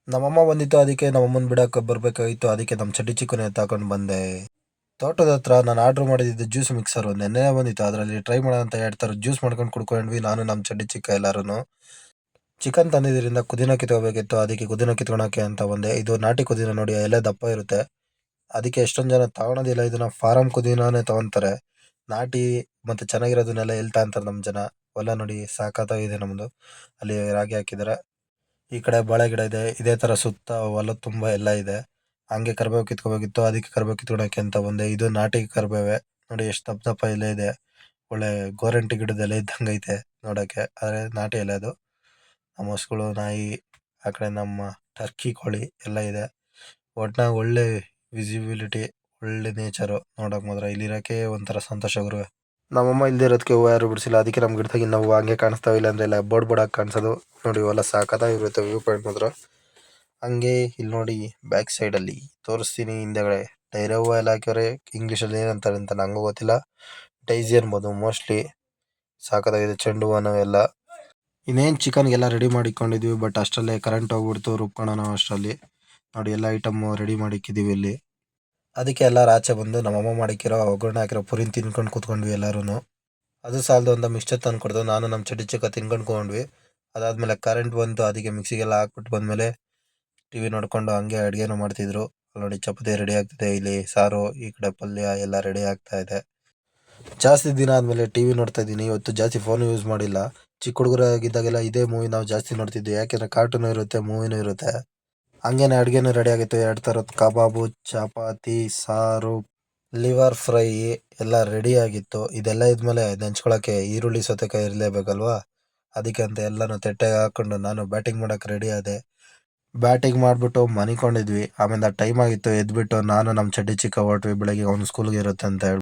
ನಮ್ಮಮ್ಮ ಬಂದಿತ್ತು ಅದಕ್ಕೆ ನಮ್ಮಮ್ಮನ ಬಿಡಕ್ಕೆ ಬರ್ಬೇಕಾಗಿತ್ತು ಅದಕ್ಕೆ ನಮ್ಮ ಚಡ್ಡಿ ಚಿಕ್ಕನ ತಗೊಂಡು ಬಂದೆ. ತೋಟದ ಹತ್ರ ನಾನು ಆರ್ಡರ್ ಮಾಡಿದ್ದು ಜ್ಯೂಸ್ ಮಿಕ್ಸರ್ ನೆನ್ನೆ ಬಂದಿತ್ತು. ಅದರಲ್ಲಿ ಟ್ರೈ ಮಾಡೋಣ ಅಂತ 2 ಥರದ ಜ್ಯೂಸ್ ಮಾಡ್ಕೊಂಡು ಕುಡ್ಕೊಂಡ್ವಿ ನಾನು ನಮ್ಮ ಚಡ್ಡಿ ಚಿಕ್ಕ ಎಲ್ಲಾರು. ಚಿಕನ್ ತಂದಿದ್ದರಿಂದ ಕುದಿನ ಕಿತ್ಕೋಬೇಕಿತ್ತು ಅದಕ್ಕೆ ಕುದಿನ ಕಿತ್ಕೊಳಕ್ಕೆ ಅಂತ ಬಂದೆ. ಇದು ನಾಟಿ ಕುದಿನ ನೋಡಿ ಎಲೆ ದಪ್ಪ ಇರುತ್ತೆ. ಅದಕ್ಕೆ ಎಷ್ಟೊಂದು ಜನ ತಗೊಳೋದಿಲ್ಲ ಇದನ್ನ ಫಾರಂ ಕುದಿನಾನೇ ತಗೊಂತಾರೆ. ನಾಟಿ ಮತ್ತೆ ಚೆನ್ನಾಗಿರೋದನ್ನೆಲ್ಲ ಎಲ್ಲಿ ತಗೊಂತಾರೆ ನಮ್ಮ ಜನ. ಹೊಲ ನೋಡಿ ಸಾಕಾಗಿದೆ ನಮ್ದು. ಅಲ್ಲಿ ರಾಗಿ ಹಾಕಿದ್ದಾರೆ. ಈ ಕಡೆ ಬಾಳೆ ಗಿಡ ಇದೆ. ಇದೇ ತರ ಸುತ್ತ ಹೊಲ ತುಂಬಾ ಎಲ್ಲ ಇದೆ. ಹಂಗೆ ಕರ್ಬೇವು ಕಿತ್ಕೋಬೇಕಿತ್ತು ಅದಕ್ಕೆ ಕರ್ಬೇವು ಕಿತ್ಕೊಳಕ್ಕೆ ಅಂತ ಬಂದೆ. ಇದು ನಾಟಿ ಕರ್ಬೇವೆ ನೋಡಿ ಎಷ್ಟು ದಪ್ಪ ದಪ್ಪ ಎಲೆ ಇದೆ. ಒಳ್ಳೆ ಗೋರಂಟಿ ಗಿಡದ ಎಲೆ ಇದ್ದಂಗೆ ಐತೆ ನೋಡಕ್ಕೆ. ಆದ್ರೆ ನಾಟಿ ಎಲೆ ಅದು. ನಮ್ಮ ಹಸುಗಳು ನಾಯಿ ಆ ಕಡೆ ನಮ್ಮ ಟರ್ಕಿ ಕೋಳಿ ಎಲ್ಲ ಇದೆ. ಒಟ್ನಾಗ ಒಳ್ಳೆ ವಿಸಿಬಿಲಿಟಿ ಒಳ್ಳೆ ನೇಚರು ನೋಡಕ್ ಮಾತ್ರ ಇಲ್ಲಿರಕ್ಕೆ ಒಂಥರ ಸಂತೋಷ ಗುರುವೆ. ನಮ್ಮಮ್ಮ ಇಲ್ದೇ ಇರೋದಕ್ಕೆ ಹೂವು ಯಾರು ಬಿಡಿಸಿಲ್ಲ ಅದಕ್ಕೆ ನಮ್ಮ ಗಿಡದಾಗ ಇನ್ನು ಹೂವು ಹಂಗೆ ಕಾಣಿಸ್ತಾವೆ. ಇಲ್ಲ ಅಂದ್ರೆ ಎಲ್ಲ ಬೋರ್ಡ್ ಬೋರ್ಡ್ ಆಗಿ ಕಾಣಿಸೋದು ನೋಡಿ. ಇವೆಲ್ಲ ಸಾಕತ್ತಾಗಿರುತ್ತೆ ವ್ಯೂ ಪಾಯಿಂಟ್ ಮಾತ್ರ. ಹಂಗೆ ಇಲ್ಲಿ ನೋಡಿ ಬ್ಯಾಕ್ ಸೈಡ್ ಅಲ್ಲಿ ತೋರಿಸ್ತೀನಿ ಹಿಂದೆಗಡೆ ಡೈರೆ ಹೂವು ಎಲ್ಲ ಹಾಕ್ಯವ್ರೆ. ಇಂಗ್ಲೀಷಲ್ಲಿ ಏನಂತಾರೆ ಅಂತ ನಂಗೂ ಗೊತ್ತಿಲ್ಲ. ಡೈಸಿ ಅನ್ಬೋದು ಮೋಸ್ಟ್ಲಿ. ಸಾಕತ್ತಾಗಿದೆ ಚೆಂಡು ಹೂವನ ಎಲ್ಲ. ಇನ್ನೇನು ಚಿಕನ್ಗೆಲ್ಲ ರೆಡಿ ಮಾಡಿಕೊಂಡಿದ್ವಿ ಬಟ್ ಅಷ್ಟರಲ್ಲೇ ಕರೆಂಟ್ ಹೋಗ್ಬಿಡ್ತು ರುಬ್ಕೊಳ್ಳೋಣ ಅಷ್ಟರಲ್ಲಿ. ನೋಡಿ ಎಲ್ಲ ಐಟಮ್ ರೆಡಿ ಮಾಡಿಕ್ಕಿದ್ದೀವಿ ಇಲ್ಲಿ. ಅದಕ್ಕೆ ಎಲ್ಲರೂ ಆಚೆ ಬಂದು ನಮ್ಮಮ್ಮ ಮಾಡಿಕ್ಕಿರೋ ಒಗ್ಗರಣೆ ಹಾಕಿರೋ ಪುರಿನ ತಿನ್ಕೊಂಡು ಕೂತ್ಕೊಂಡ್ವಿ ಎಲ್ಲರೂ. ಅದು ಸಾಲದು ಅಂತ ಮಿಕ್ಸ್ಚರ್ ತಂದು ಕೊಡ್ದು ನಾನು ನಮ್ಮ ಚಡ್ಡಿ ಚಿಕ್ಕ ತಿನ್ಕೊಂಡ್ವಿ. ಅದಾದ್ಮೇಲೆ ಕರೆಂಟ್ ಬಂತು ಅದಕ್ಕೆ ಮಿಕ್ಸಿಗೆಲ್ಲ ಹಾಕ್ಬಿಟ್ಟು ಬಂದಮೇಲೆ ಟಿವಿ ನೋಡ್ಕೊಂಡು ಹಂಗೆ ಅಡುಗೆನೂ ಮಾಡ್ತಿದ್ರು. ನೋಡಿ ಚಪಾತಿ ರೆಡಿ ಆಗ್ತಿದೆ, ಇಲ್ಲಿ ಸಾರು ಈ ಕಡೆ ಪಲ್ಯ ಎಲ್ಲ ರೆಡಿ ಆಗ್ತಾ ಇದೆ. ಜಾಸ್ತಿ ದಿನ ಆದಮೇಲೆ ಟಿವಿ ನೋಡ್ತಾ ಇದ್ದೀನಿ. ಇವತ್ತು ಜಾಸ್ತಿ ಫೋನ್ ಯೂಸ್ ಮಾಡಿಲ್ಲ. ಚಿಕ್ಕ ಹುಡುಗರಾಗಿದ್ದಾಗೆಲ್ಲ ಇದೇ ಮೂವಿ ನಾವು ಜಾಸ್ತಿ ನೋಡ್ತಿದ್ವಿ. ಯಾಕೆಂದ್ರೆ ಕಾರ್ಟೂನು ಇರುತ್ತೆ ಮೂವಿನೂ ಇರುತ್ತೆ. ಹಂಗೇನೆ ಅಡುಗೆನೂ ರೆಡಿ ಆಗಿತ್ತು. 2 ಥರದ ಕಬಾಬು, ಚಪಾತಿ, ಸಾರು, ಲಿವರ್ ಫ್ರೈ ಎಲ್ಲ ರೆಡಿ ಆಗಿತ್ತು. ಇದೆಲ್ಲ ಇದ್ಮೇಲೆ ನೆಂಚ್ಕೊಳಕ್ಕೆ ಈರುಳ್ಳಿ ಸೌತೆಕಾಯಿ ಇರಲೇಬೇಕಲ್ವಾ. ಅದಕ್ಕೆ ಅಂತ ಎಲ್ಲನೂ ತಟ್ಟೆಗೆ ಹಾಕೊಂಡು ನಾನು ಬ್ಯಾಟಿಂಗ್ ಮಾಡಕ್ಕೆ ರೆಡಿ ಆದೆ. ಬ್ಯಾಟಿಂಗ್ ಮಾಡಿಬಿಟ್ಟು ಮನಿಕೊಂಡಿದ್ವಿ. ಆಮೇಲೆ ಟೈಮ್ ಆಗಿತ್ತು ಎದ್ಬಿಟ್ಟು ನಾನು ನಮ್ಮ ಚಡ್ಡಿ ಚಿಕ್ಕ ಹೊರಟ್ವಿ. ಬೆಳಗ್ಗೆ ಅವ್ನು ಸ್ಕೂಲ್ಗೆ ಇರುತ್ತೆ ಅಂತ ಹೇಳಿ.